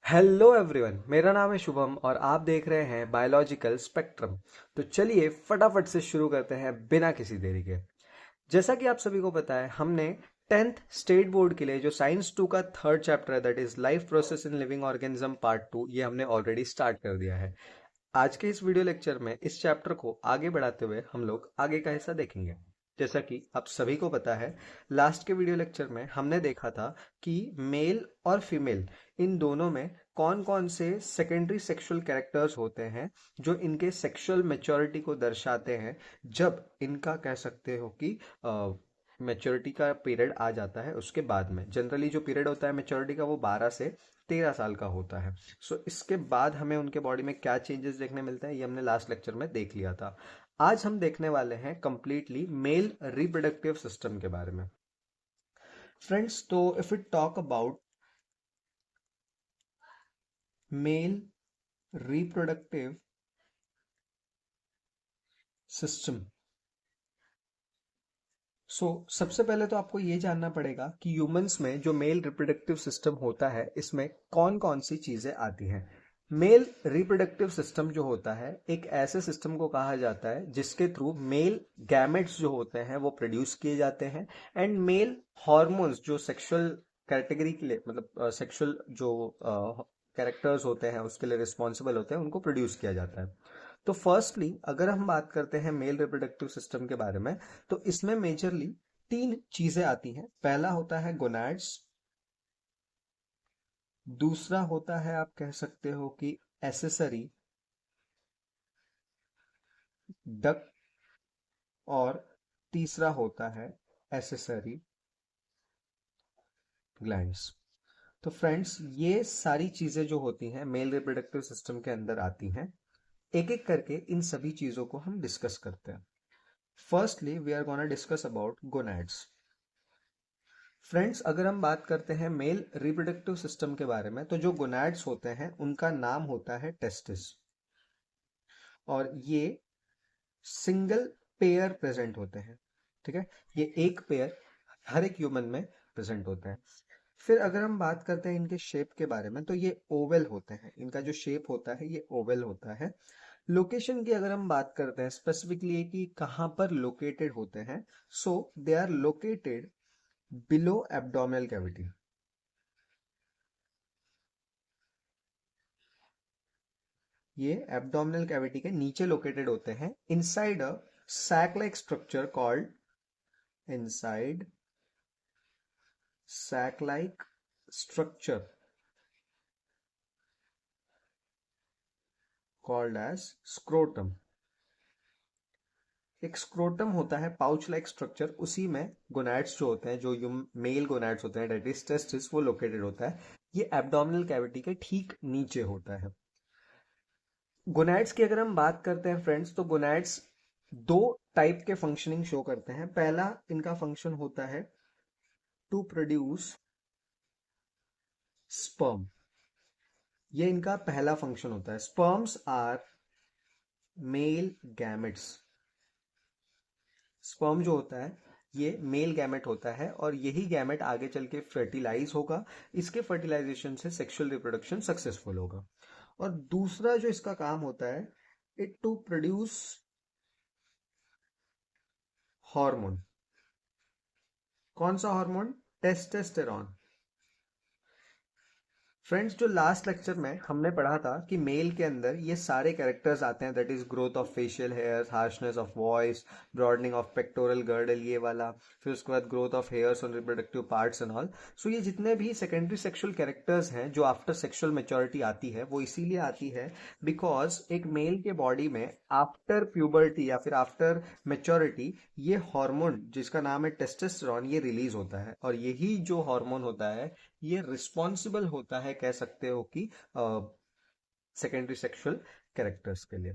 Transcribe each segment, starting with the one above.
Hello everyone, मेरा नाम है शुभम और आप देख रहे हैं बायोलॉजिकल स्पेक्ट्रम। तो चलिए फटाफट से शुरू करते हैं बिना किसी देरी के। जैसा कि आप सभी को पता है, हमने 10th स्टेट बोर्ड के लिए जो साइंस 2 का थर्ड चैप्टर है, that is life process in living organism part 2, ये हमने ऑलरेडी स्टार्ट कर दिया है। आज के इस वीडियो लेक्चर में इस चैप्टर को आगे बढ़ाते हुए हम लोग आगे का हिस्सा देखेंगे। जैसा कि आप सभी को पता है, लास्ट के वीडियो लेक्चर में हमने देखा था कि मेल और फीमेल इन दोनों में कौन कौन से सेकेंडरी सेक्सुअल कैरेक्टर्स होते हैं जो इनके सेक्सुअल मैच्योरिटी को दर्शाते हैं, जब इनका कह सकते हो कि मैच्योरिटी का पीरियड आ जाता है। उसके बाद में जनरली जो पीरियड होता है मैच्योरिटी का, वो 12 से 13 साल का होता है। सो इसके बाद हमें उनके बॉडी में क्या चेंजेस देखने मिलते हैं, ये हमने लास्ट लेक्चर में देख लिया था। आज हम देखने वाले हैं कंप्लीटली मेल रिप्रोडक्टिव सिस्टम के बारे में। फ्रेंड्स, तो if it talk about male reproductive system, सबसे पहले तो आपको ये जानना पड़ेगा कि ह्यूमंस में जो मेल रिप्रोडक्टिव सिस्टम होता है, इसमें कौन कौन सी चीजें आती हैं। मेल रिप्रोडक्टिव सिस्टम जो होता है, एक ऐसे सिस्टम को कहा जाता है जिसके थ्रू मेल गैमेट्स जो होते हैं वो प्रोड्यूस किए जाते हैं, एंड मेल हॉर्मोन्स जो सेक्सुअल कैटेगरी के लिए, मतलब सेक्सुअल जो कैरेक्टर्स होते हैं उसके लिए रिस्पॉन्सिबल होते हैं, उनको प्रोड्यूस किया जाता है। तो फर्स्टली अगर हम बात करते हैं मेल रिप्रोडक्टिव सिस्टम के बारे में, तो इसमें मेजरली तीन चीजें आती हैं। पहला होता है गोनाड्स, दूसरा होता है आप कह सकते हो कि एसेसरी डक्ट, और तीसरा होता है एसेसरी ग्लैंड्स। तो फ्रेंड्स, ये सारी चीजें जो होती हैं मेल रिप्रोडक्टिव सिस्टम के अंदर आती हैं। एक एक करके इन सभी चीजों को हम डिस्कस करते हैं। Firstly we are gonna discuss about gonads. Friends, अगर हम बात करते हैं मेल रिप्रोडक्टिव सिस्टम के बारे में, तो जो गोनाड्स होते हैं उनका नाम होता है टेस्टिस, और ये सिंगल पेयर प्रेजेंट होते हैं। ठीक है, ये एक पेयर हर एक ह्यूमन में प्रेजेंट होता है। फिर अगर हम बात करते हैं इनके शेप के बारे में, तो ये ओवल होते हैं। इनका जो शेप होता है ये ओवल होता है। लोकेशन की अगर हम बात करते हैं स्पेसिफिकली कि कहाँ पर लोकेटेड होते हैं, so they are located below abdominal cavity. ये एब्डोमिनल कैविटी के नीचे लोकेटेड होते हैं, inside a sac like structure called, inside sac like structure called as scrotum. एक स्क्रोटम होता है पाउच लाइक स्ट्रक्चर, उसी में गोनाड्स जो होते हैं, जो मेल गोनाड्स होते हैं, डेट इज टेस्टिस, वो लोकेटेड होता है। ये एब्डोमिनल कैविटी के ठीक नीचे होता है। गोनाड्स की अगर हम बात करते हैं फ्रेंड्स, तो गोनाड्स दो टाइप के फंक्शनिंग शो करते हैं। पहला इनका फंक्शन होता है टू प्रोड्यूस स्पर्म। ये इनका पहला फंक्शन होता है। Sperms are male gametes. Sperm जो होता है ये मेल गैमेट होता है, और यही गैमेट आगे चल के फर्टिलाइज होगा। इसके फर्टिलाइजेशन से सेक्सुअल रिप्रोडक्शन सक्सेसफुल होगा। और दूसरा जो इसका काम होता है, इट टू प्रोड्यूस हार्मोन। कौन सा हार्मोन? टेस्टोस्टेरोन। फ्रेंड्स, जो लास्ट लेक्चर में हमने पढ़ा था कि मेल के अंदर ये सारे कैरेक्टर्स आते हैं, that is growth of facial hairs, harshness of voice, broadening of pectoral girdle, ये वाला। फिर उसके बाद growth of hairs on reproductive parts and all. So ये जितने भी सेकेंडरी सेक्सुअल कैरेक्टर्स हैं जो आफ्टर सेक्सुअल मेच्योरिटी आती है, वो इसीलिए आती है बिकॉज एक मेल के बॉडी में आफ्टर प्यूबर्टी या फिर आफ्टर मेच्योरिटी ये हार्मोन जिसका नाम है टेस्टोस्टेरोन, ये रिलीज होता है। और यही जो हार्मोन होता है ये रिस्पॉन्सिबल होता है, कह सकते हो कि सेकेंडरी सेक्सुअल कैरेक्टर्स के लिए।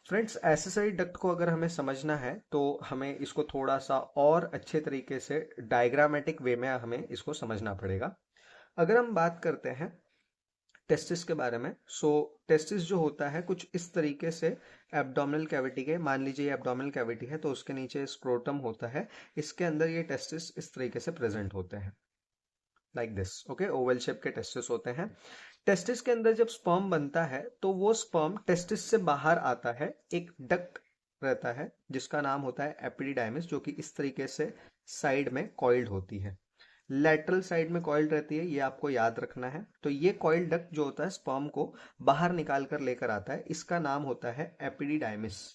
फ्रेंड्स, एसेसरी डक्ट को अगर हमें समझना है तो हमें इसको थोड़ा सा और अच्छे तरीके से डायग्रामेटिक वे में हमें इसको समझना पड़ेगा। अगर हम बात करते हैं टेस्टिस के बारे में, टेस्टिस जो होता है कुछ इस तरीके से एब्डोमिनल कैविटी के, मान लीजिए एब्डोमिनल कैविटी है तो उसके नीचे स्क्रोटम होता है, इसके अंदर ये टेस्टिस इस तरीके से प्रेजेंट होते हैं, like this. Okay, Oval shape के टेस्टिस होते हैं। टेस्टिस के अंदर जब स्पर्म बनता है तो वो स्पर्म टेस्टिस से बाहर आता है, एक डक्ट रहता है जिसका नाम होता है एपिडिडाइमिस, जो कि इस तरीके से साइड में कॉइल्ड होती है, लेटरल साइड में कॉइल्ड रहती है, ये आपको याद रखना है। तो ये कॉइल्ड डक्ट जो होता है स्पर्म को बाहर निकाल कर लेकर आता है, इसका नाम होता है एपिडिडाइमिस।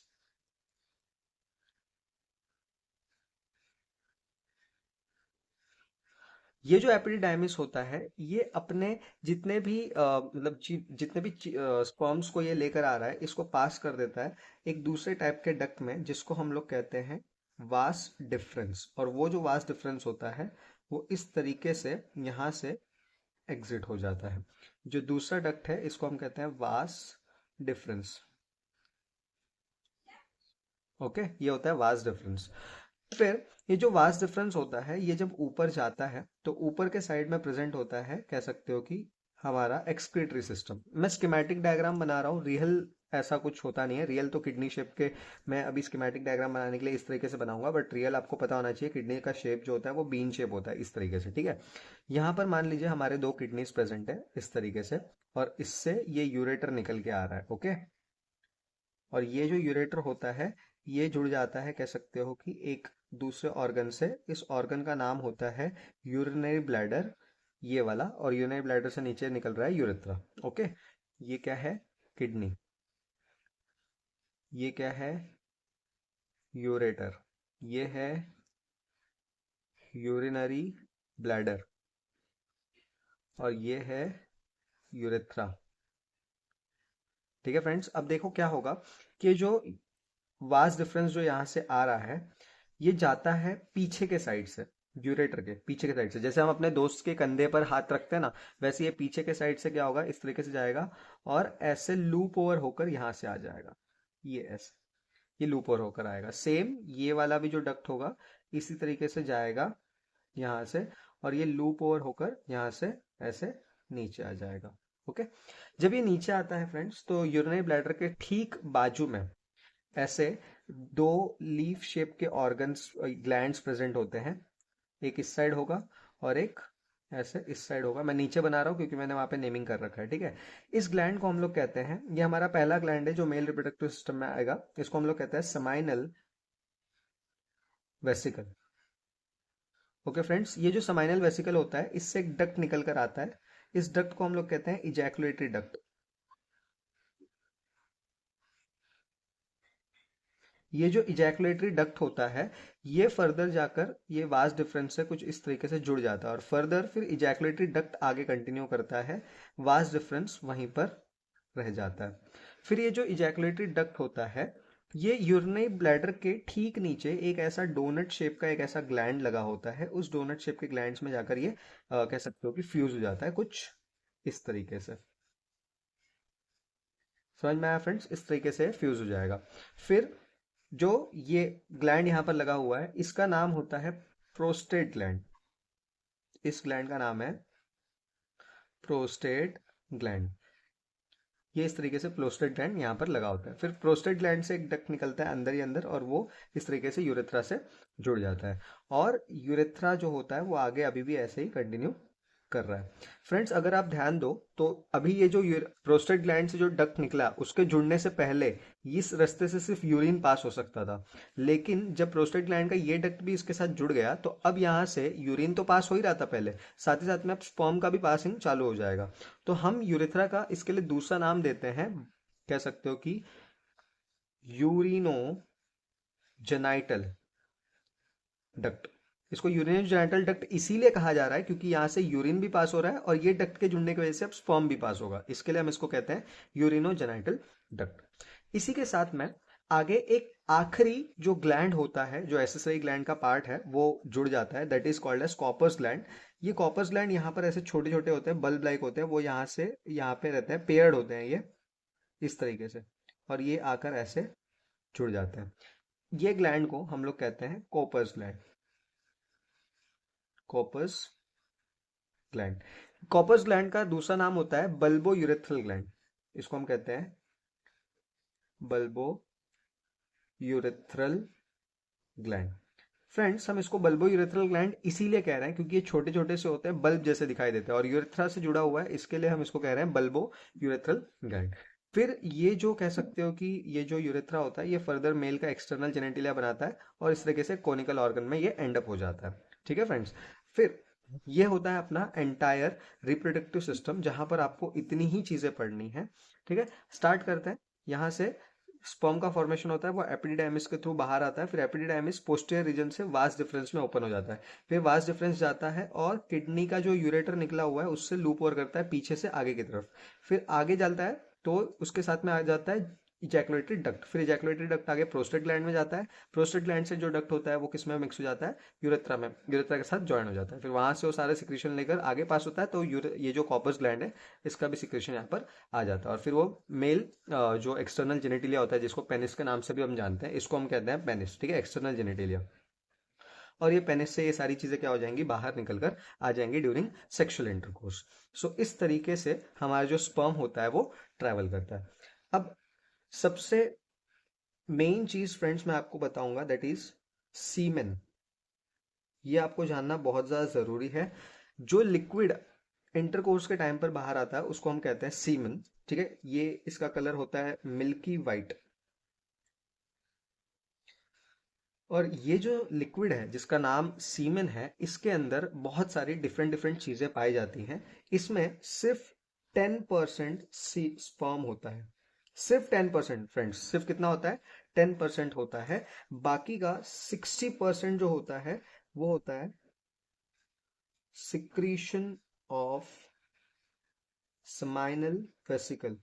ये जो एपिडिडाइमिस होता है ये अपने जितने भी मतलब जितने भी स्पर्म्स को ये लेकर आ रहा है इसको पास कर देता है एक दूसरे टाइप के डक्ट में, जिसको हम लोग कहते हैं वास डिफरेंस। और वो जो वास डिफरेंस होता है वो इस तरीके से यहाँ से एग्जिट हो जाता है। जो दूसरा डक्ट है इसको हम कहते हैं वास डिफरेंस। ओके, ये होता है वास डिफरेंस। फिर ये जो वास डिफरेंस होता है ये जब ऊपर जाता है तो ऊपर के साइड में प्रेजेंट होता है, कह सकते हो कि हमारा एक्सक्रीटरी सिस्टम। मैं स्कीमेटिक डायग्राम बना रहा हूँ, रियल ऐसा कुछ होता नहीं है। रियल तो किडनी शेप के मैं अभी स्कीमेटिक डायग्राम बनाने के लिए इस तरीके से बनाऊंगा, बट रियल आपको पता होना चाहिए किडनी का शेप जो होता है वो बीन शेप होता है इस तरीके से, ठीक है। यहाँ पर मान लीजिए हमारे दो किडनीज प्रेजेंट है इस तरीके से, और इससे ये यूरेटर निकल के आ रहा है, ओके। और ये जो यूरेटर होता है ये जुड़ जाता है, कह सकते हो कि एक दूसरे ऑर्गन से। इस ऑर्गन का नाम होता है यूरिनरी ब्लैडर, ये वाला। और यूरिनरी ब्लैडर से नीचे निकल रहा है यूरेथ्रा, ओके। ये क्या है? किडनी। ये क्या है? यूरेटर। ये है यूरिनरी ब्लैडर, और ये है यूरेथ्रा। ठीक है फ्रेंड्स, अब देखो क्या होगा कि जो वास डिफरेंस जो यहाँ से आ रहा है ये जाता है पीछे के साइड से, ड्यूरेटर के पीछे के साइड से। जैसे हम अपने दोस्त के कंधे पर हाथ रखते हैं ना, वैसे ये पीछे के साइड से क्या होगा, इस तरीके से जाएगा और ऐसे लूप ओवर होकर यहाँ से आ जाएगा। ये ऐसे ये लूप ओवर होकर आएगा। सेम ये वाला भी जो डक्ट होगा इसी तरीके से जाएगा यहाँ से, और ये लूप ओवर होकर यहाँ से ऐसे नीचे आ जाएगा, ओके। जब ये नीचे आता है फ्रेंड्स तो यूरिनरी ब्लैडर के ठीक बाजू में ऐसे दो लीफ शेप के ऑर्गन्स ग्लैंड्स प्रेजेंट होते हैं। एक इस साइड होगा और एक ऐसे इस साइड होगा। मैं नीचे बना रहा हूँ क्योंकि मैंने वहां पे नेमिंग कर रखा है, ठीक है। इस ग्लैंड को हम लोग कहते हैं, ये हमारा पहला ग्लैंड है जो मेल रिप्रोडक्टिव सिस्टम में आएगा, इसको हम लोग कहते हैं समाइनल वेसिकल। ओके फ्रेंड्स, ये जो समाइनल वेसिकल होता है इससे एक डक्ट निकल कर आता है, इस डक्ट को हम लोग कहते हैं इजैकुलेटरी डक्ट। ये जो इजैकुलेटरी डक्ट होता है ये फर्दर जाकर ये वास डिफरेंस से कुछ इस तरीके से जुड़ जाता है, और फर्दर फिर इजैकुलेटरी डक्ट आगे कंटिन्यू करता है, वास डिफरेंस वहीं पर रह जाता है। फिर ये जो इजैकुलेटरी डक्ट होता है ये यूरिनरी ब्लैडर के ठीक नीचे एक ऐसा डोनट शेप का एक ऐसा ग्लैंड लगा होता है, उस डोनट शेप के ग्लैंड्स में जाकर ये कह सकते हो कि फ्यूज हो जाता है कुछ इस तरीके से। समझ में आया फ्रेंड्स? इस तरीके से फ्यूज हो जाएगा। फिर जो ये ग्लैंड यहाँ पर लगा हुआ है इसका नाम होता है प्रोस्टेट ग्लैंड। इस ग्लैंड का नाम है प्रोस्टेट ग्लैंड। ये इस तरीके से प्रोस्टेट ग्लैंड यहाँ पर लगा होता है। फिर प्रोस्टेट ग्लैंड से एक डक्ट निकलता है अंदर ही अंदर, और वो इस तरीके से यूरेथ्रा से जुड़ जाता है। और यूरेथ्रा जो होता है वो आगे अभी भी ऐसे ही कंटिन्यू कर रहा है। फ्रेंड्स अगर आप ध्यान दो तो अभी ये जो प्रोस्टेट ग्लैंड से जो डक्ट निकला उसके जुड़ने से पहले इस रास्ते से सिर्फ यूरिन पास हो सकता था, लेकिन जब प्रोस्टेट ग्लैंड का ये डक्ट भी इसके साथ जुड़ गया तो अब यहाँ से यूरिन तो पास हो ही रहा था पहले, साथ ही साथ में अब स्पर्म का भी पासिंग चालू हो जाएगा। तो हम यूरेथ्रा का इसके लिए दूसरा नाम देते हैं, कह सकते हो कि यूरिनो जेनाइटल डक्ट। इसको यूरिनरी जेनिटल डक्ट इसीलिए कहा जा रहा है क्योंकि यहाँ से यूरिन भी पास हो रहा है और ये डक्ट के जुड़ने की वजह से अब स्पर्म भी पास होगा, इसके लिए हम इसको कहते हैं यूरिनो जेनिटल डक्ट। इसी के साथ में आगे एक आखिरी जो ग्लैंड होता है जो एसेसरी ग्लैंड का पार्ट है वो जुड़ जाता है, that is called as Cowper's gland. ये कॉपर्स ग्लैंड यहाँ पर ऐसे छोटे छोटे होते हैं, बल्ब लाइक होते हैं, वो यहाँ से यहाँ पे रहते हैं, पेयर्ड होते हैं ये इस तरीके से, और ये आकर ऐसे जुड़ जाते हैं। ये ग्लैंड को हम लोग कहते हैं Cowper's gland. Cowper's gland. Cowper's gland का दूसरा नाम होता है बल्बो यूरेथ्रल ग्लैंड। इसको हम कहते हैं बल्बो यूरेथ्रल ग्लैंड। फ्रेंड्स, हम इसको बल्बो यूरेथ्रल ग्लैंड इसीलिए कह रहे हैं क्योंकि ये छोटे छोटे से होते हैं, बल्ब जैसे दिखाई देते हैं और यूरेथ्रा से जुड़ा हुआ है, इसके लिए हम इसको कह रहे हैं बल्बो यूरेथ्रल ग्लैंड। फिर ये जो कह सकते हो कि ये जो यूरेथ्रा होता है ये फर्दर मेल का एक्सटर्नल जेनेटिलिया बनाता है और इस तरीके से कोनिकल ऑर्गन में ये एंड अप हो जाता है। ठीक है फ्रेंड्स। फिर ये होता है अपना एंटायर रिप्रोडक्टिव सिस्टम, जहां पर आपको इतनी ही चीजें पढ़नी है। ठीक है, स्टार्ट करते हैं। यहाँ से स्पर्म का फॉर्मेशन होता है, वो एपिडिडाइमिस के थ्रू बाहर आता है, फिर एपिडिडाइमिस पोस्टीरियर रीजन से वास डिफरेंस में ओपन हो जाता है, फिर वास डिफरेंस जाता है और किडनी का जो यूरेटर निकला हुआ है उससे लूप ओवर करता है पीछे से आगे की तरफ, फिर आगे चलता है तो उसके साथ में आ जाता है इजैकुलेटरी डक्ट, फिर इजैकुलेटरी डक्ट आगे प्रोस्टेट ग्लैंड में जाता है, प्रोस्टेट ग्लैंड से जो डक्ट होता है वो किस में मिक्स हो जाता है, यूरेथ्रा में, यूरेथ्रा के साथ ज्वाइन हो जाता है, फिर वहां से वो सारे सिक्रीशन लेकर आगे पास होता है, तो ये जो कॉर्पस ग्लैंड है इसका भी सिक्रीशन यहाँ पर आ जाता है और फिर वो मेल जो एक्सटर्नल जेनेटिलिया होता है जिसको पेनिस के नाम से भी हम जानते हैं, इसको हम कहते हैं पेनिस। ठीक है, एक्सटर्नल जेनेटिलिया। और ये पेनिस से ये सारी चीजें क्या हो जाएंगी, बाहर निकल कर आ जाएंगी ड्यूरिंग सेक्सुअल इंटरकोर्स। सो इस तरीके से हमारा जो स्पर्म होता है वो ट्रैवल करता है। अब सबसे मेन चीज फ्रेंड्स मैं आपको बताऊंगा, दैट इज सीमेन। ये आपको जानना बहुत ज्यादा जरूरी है। जो लिक्विड इंटरकोर्स के टाइम पर बाहर आता है उसको हम कहते हैं सीमन। ठीक है, ये इसका कलर होता है मिल्की वाइट। और ये जो लिक्विड है जिसका नाम सीमेन है, इसके अंदर बहुत सारी डिफरेंट डिफरेंट चीजें पाई जाती हैं। इसमें सिर्फ 10% स्पर्म होता है, सिर्फ 10%। फ्रेंड्स, सिर्फ कितना होता है, 10% होता है। बाकी का 60% जो होता है वो होता है सिक्रीशन ऑफ seminal वेसिकल।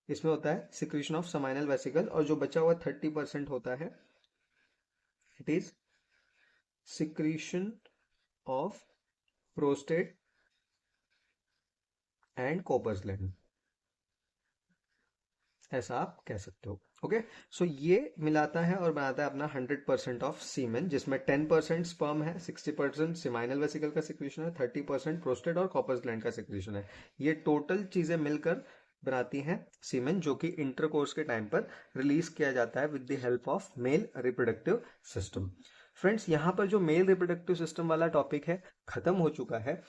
इसमें होता है सिक्रीशन ऑफ seminal वेसिकल, और जो बचा हुआ 30% होता है it is secretion of prostate and Cowper's gland, ऐसा आप कह सकते हो। ओके, सो ये मिलाता है और बनाता है अपना 100% ऑफ सीमेन, जिसमें 10% स्पर्म है, 60% सेमाइनल वेसिकल का सिक्रीशन है, 30% प्रोस्टेट और कॉपर्स ग्लैंड का सिक्रीशन है। ये टोटल चीजें मिलकर बनाती हैं सीमेन, जो कि इंटरकोर्स के टाइम पर रिलीज किया जाता है with the help of male reproductive system. Friends, यहाँ पर जो मेल रिप्रोडक्टिव सिस्टम वाला टॉपिक है खत्म हो चुका है।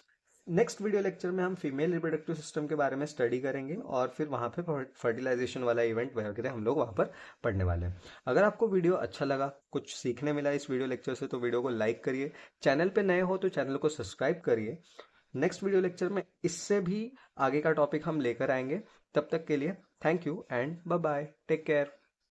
नेक्स्ट वीडियो लेक्चर में हम फीमेल रिप्रोडक्टिव सिस्टम के बारे में स्टडी करेंगे और फिर वहाँ पे फर्टिलाइजेशन वाला इवेंट वगैरह हम लोग वहाँ पर पढ़ने वाले हैं। अगर आपको वीडियो अच्छा लगा, कुछ सीखने मिला इस वीडियो लेक्चर से, तो वीडियो को लाइक करिए। चैनल पे नए हो तो चैनल को सब्सक्राइब करिए। नेक्स्ट वीडियो लेक्चर में इससे भी आगे का टॉपिक हम लेकर आएंगे। तब तक के लिए thank you and bye bye, take care.